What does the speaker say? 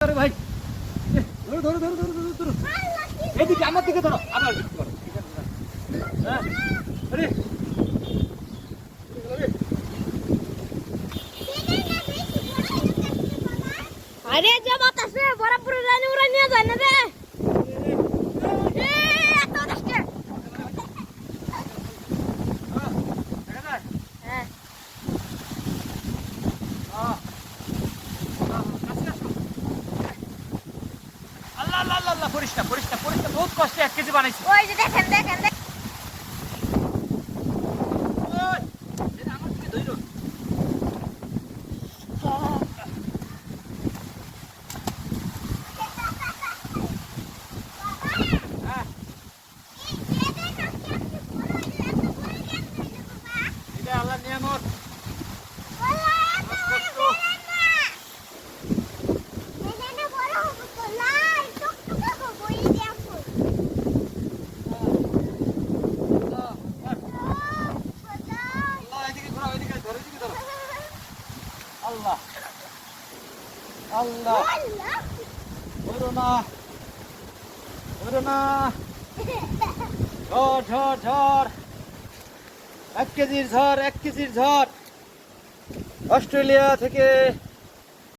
আরে ভাই ধরো ধরো ধরো ধরো ধরো ধরো এদিকে আমার দিকে ধরো আবার ধরো হ্যাঁ আরে আরে যে বাতাসে বরাবর রানি উড়া নিয়ে যায় না রে এত দেখতে হ্যাঁ আল্লাহ আল্লাহ আল্লাহ পরিষ্কার পরিষ্কার পরিষ্কার বহুত কষ্টে 1 কেজি বানাইছি ওই যে দেখেন দেখেন ওই এটা আমার দিকে ধইরো হ্যাঁ এটা আল্লাহ নিয়ামত আল্লাহ আল্লাহ ধরো না ধরো না ঝড় ঝড় ঝড় 1 কেজির ঝড় 1 কেজির ঝড় অস্ট্রেলিয়া থেকে